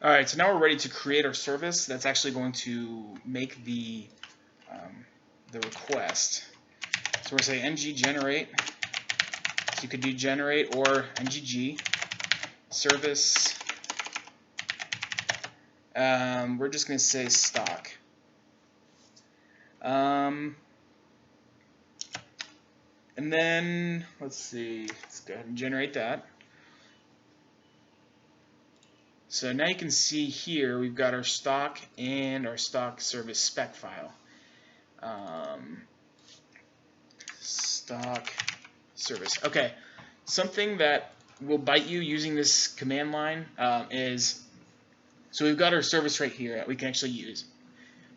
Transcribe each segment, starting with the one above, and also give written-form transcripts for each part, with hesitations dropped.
All right, so now we're ready to create our service that's actually going to make the request. So we're going to say ng generate. So you could do generate or ngg service. We're just going to say stock. And then let's see. Let's go ahead and generate that. So now you can see here we've got our stock and our stock service spec file. Stock service. Okay, something that will bite you using this command line is, so we've got our service right here that we can actually use.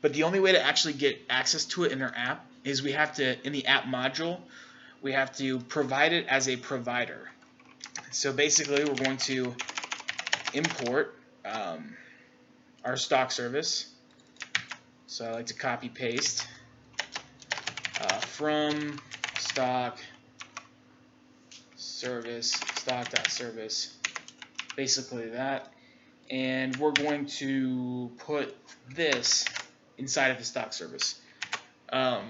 But the only way to actually get access to it in our app is we have to, in the app module, we have to provide it as a provider. So basically we're going to import our stock service. So I like to copy paste from stock service, stock.service, basically that, and we're going to put this inside of the stock service. Now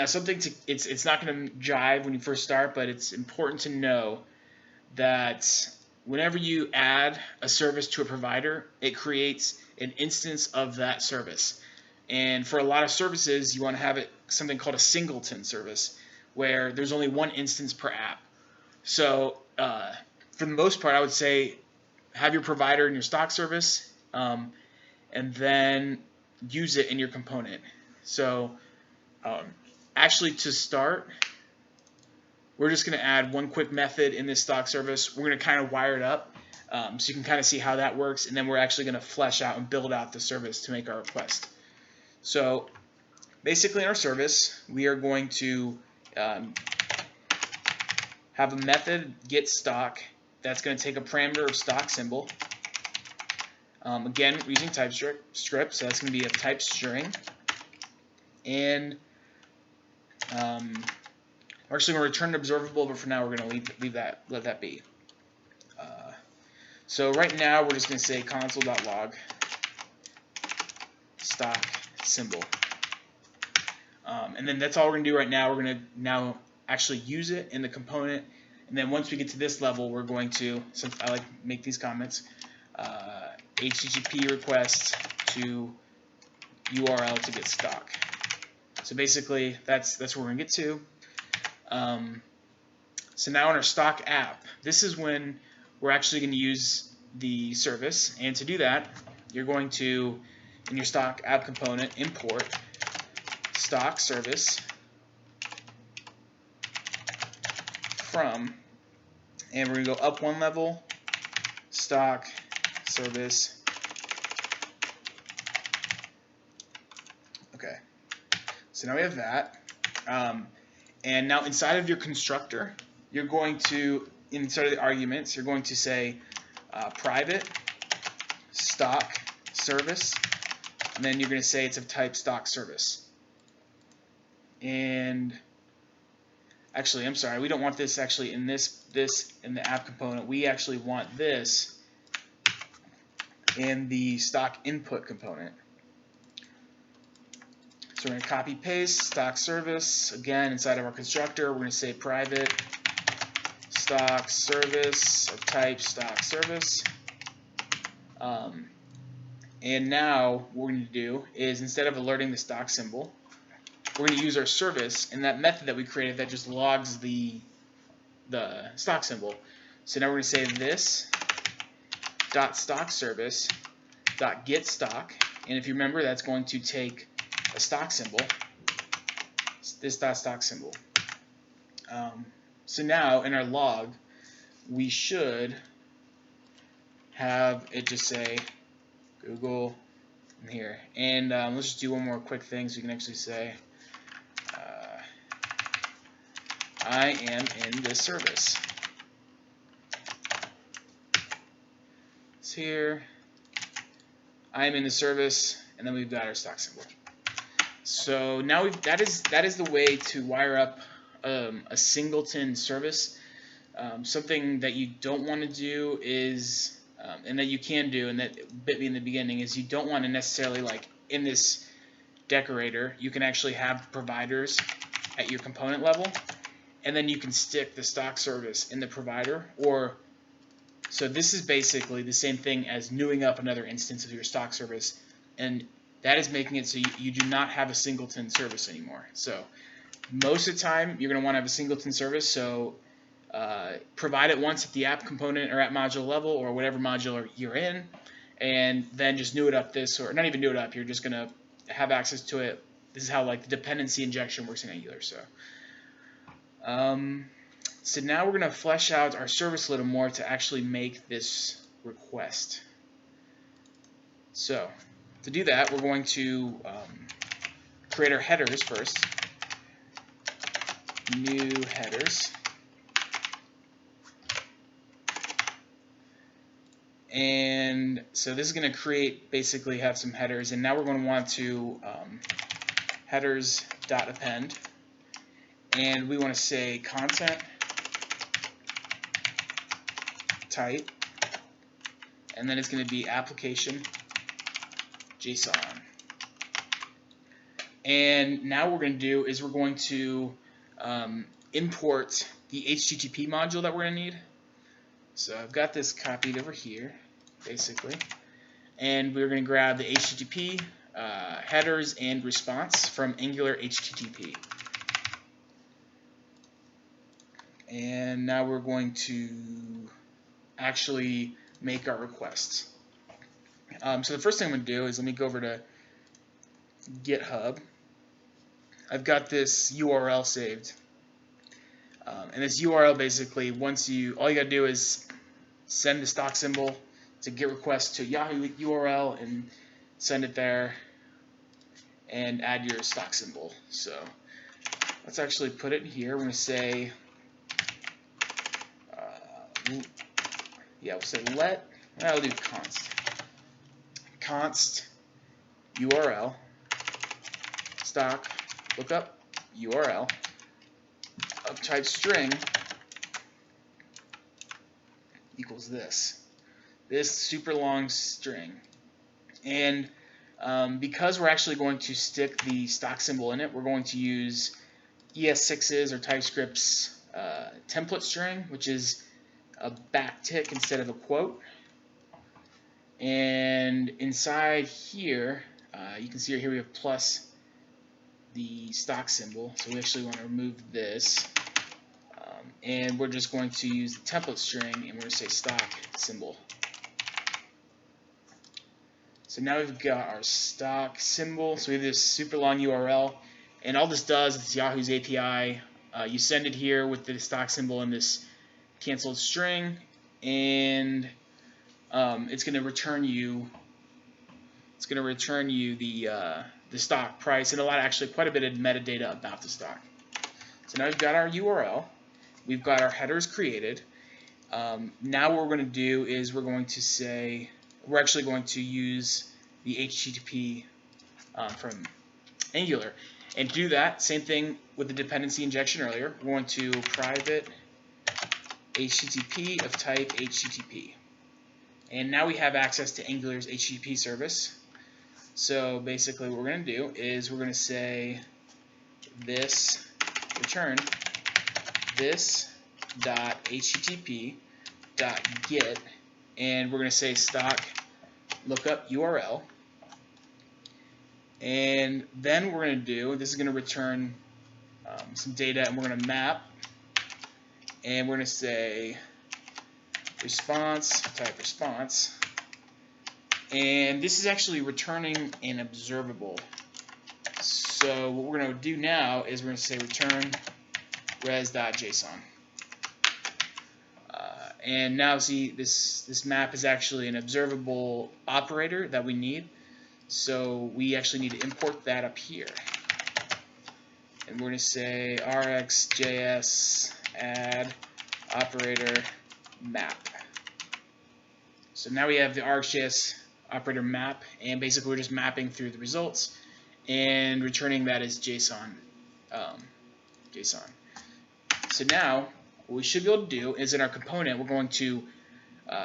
something to, it's not going to jive when you first start, but it's important to know that whenever you add a service to a provider, it creates an instance of that service. And for a lot of services, you want to have it something called a singleton service, where there's only one instance per app. So for the most part, I would say have your provider in your stock service, and then use it in your component. So actually, to start, we're just going to add one quick method in this stock service. We're going to kind of wire it up so you can kind of see how that works, and then we're actually going to flesh out and build out the service to make our request. So basically in our service, we are going to have a method get stock that's going to take a parameter of stock symbol. Again, we're using TypeScript, so that's going to be a type string. And we're actually going to return an observable, but for now we're going to let that be. So right now we're just going to say console.log stock symbol. And then that's all we're going to do right now. We're going to now actually use it in the component. And then once we get to this level, we're going to, since I like to make these comments, HTTP request to URL to get stock. So basically, that's where we're going to get to. So now in our stock app, this is when we're actually going to use the service. And to do that, you're going to, in your stock app component, import stock service from, and we're going to go up one level, stock service. Okay, so now we have that. And now inside of your constructor, you're going to, inside of the arguments, you're going to say private stock service, and then you're going to say it's of type stock service. And actually, I'm sorry, we don't want this actually in this in the app component. We actually want this in the stock input component. So we're going to copy paste stock service again inside of our constructor. We're going to say private stock service of type stock service. And now what we're going to do is, instead of alerting the stock symbol, we're going to use our service and that method that we created that just logs the stock symbol. So now we're going to say this dot stock service dot get stock, and if you remember, that's going to take a stock symbol, this dot stock symbol. So now in our log, we should have it just say Google in here. And let's just do one more quick thing so you can actually say I am in this service. It's here. I am in the service, and then we've got our stock symbol. So now that is the way to wire up a singleton service. Something that you don't want to do is And that you can do, and that bit me in the beginning, is you don't want to necessarily, like in this decorator, you can actually have providers at your component level, and then you can stick the stock service in the provider. Or so this is basically the same thing as newing up another instance of your stock service, and that is making it so you do not have a singleton service anymore. So most of the time you're going to want to have a singleton service, so provide it once at the app component or app module level, or whatever module you're in, and then just new it up this, or not even new it up, you're just going to have access to it. This is how like the dependency injection works in Angular. So so now we're going to flesh out our service a little more to actually make this request. So to do that, we're going to create our headers first. New headers. And so this is going to create, basically have some headers, and now we're going to want to headers.append, and we want to say content type, and then it's going to be application JSON. And now what we're going to do is we're going to import the HTTP module that we're going to need. So I've got this copied over here, basically, and we're going to grab the HTTP headers and response from Angular HTTP. And now we're going to actually make our request. So the first thing I'm going to do is, let me go over to GitHub. I've got this URL saved. And this URL, basically, all you got to do is send the stock symbol to GET request to Yahoo URL and send it there and add your stock symbol. So let's actually put it in here. We're going to say, we'll say I'll do const URL stock lookup URL of type string equals this super long string. And because we're actually going to stick the stock symbol in it, we're going to use ES6's or TypeScript's template string, which is a backtick instead of a quote. And inside here, you can see here we have plus the stock symbol, so we actually want to remove this. And we're just going to use the template string, and we're going to say stock symbol. So now we've got our stock symbol. So we have this super long URL, and all this does is Yahoo's API. You send it here with the stock symbol and this canceled string, and it's going to return you. It's going to return you the stock price and quite a bit of metadata about the stock. So now we've got our URL. We've got our headers created. Now what we're going to do is we're actually going to use the HTTP from Angular. And to do that, same thing with the dependency injection earlier. We're going to private HTTP of type HTTP. And now we have access to Angular's HTTP service. So basically what we're going to do is we're going to say this return this.http.get, and we're going to say stock lookup URL. And then what we're going to do, this is going to return some data, and we're going to map, and we're going to say response, type response, and this is actually returning an observable. So what we're going to do now is we're going to say return res.json. And now see this map is actually an observable operator that we need. So we actually need to import that up here. And we're going to say rxjs add operator map. So now we have the rxjs operator map, and basically we're just mapping through the results and returning that as JSON. So now what we should be able to do is in our component we're going to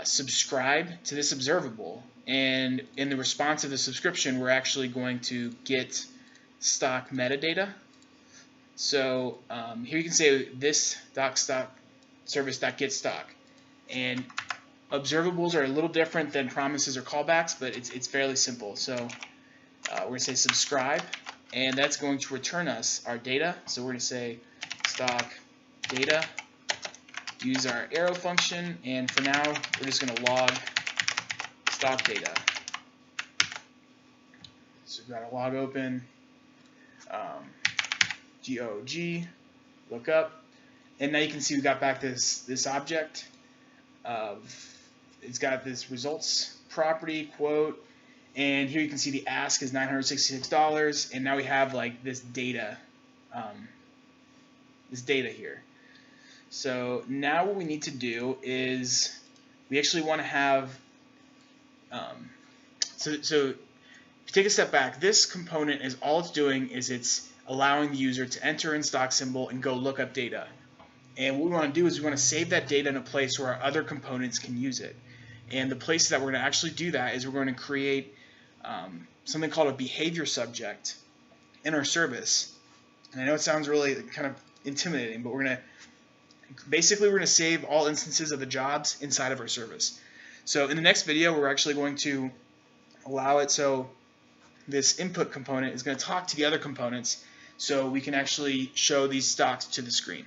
subscribe to this observable, and in the response of the subscription, we're actually going to get stock metadata. So here you can say this stock service.get stock, and observables are a little different than promises or callbacks, but it's fairly simple. So we're going to say subscribe, and that's going to return us our data. So we're going to say stock data, use our arrow function, and for now we're just going to log stock data. So we've got a log open, GOG, look up, and now you can see we got back this object of, it's got this results property quote, and here you can see the ask is $966, and now we have like this data here. So now what we need to do is we actually want to have so if you take a step back, this component is all it's doing is it's allowing the user to enter in stock symbol and go look up data. And what we want to do is we want to save that data in a place where our other components can use it. And the places that we're going to actually do that is we're going to create something called a behavior subject in our service. And I know it sounds really kind of intimidating, but we're going to save all instances of the jobs inside of our service. So in the next video, we're actually going to allow it so this input component is going to talk to the other components so we can actually show these stocks to the screen.